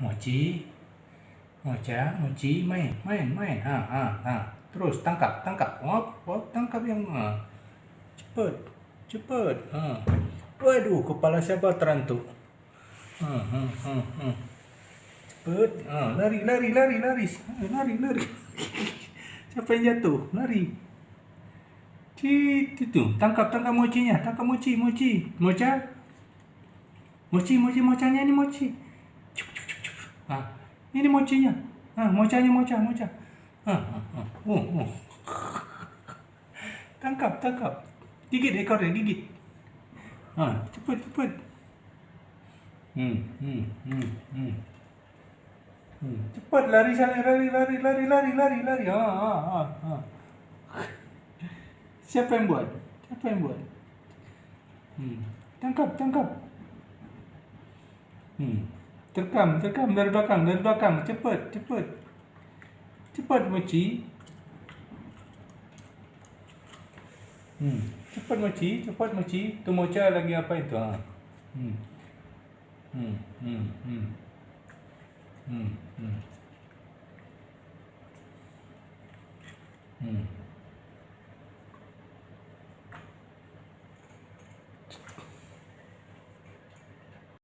Mochi, mochi, main. Terus tangkap. Tangkap yang cepet. Waduh, kepala siapa terantuk? Cepet. Lari. Siapa yang jatuh? Lari. Itu. Tangkap mochinya. Tangkap mochi. Mochanya ni mochi. Ini mochinya. Mocha. Tangkap. Gigit ekornya, gigit. Cepet. Cepat lari sana, lari. Siapa yang buat? Tangkap. Terkam dari belakang. Cepat mochi. Cepat mochi. Tu mocha lagi apa itu?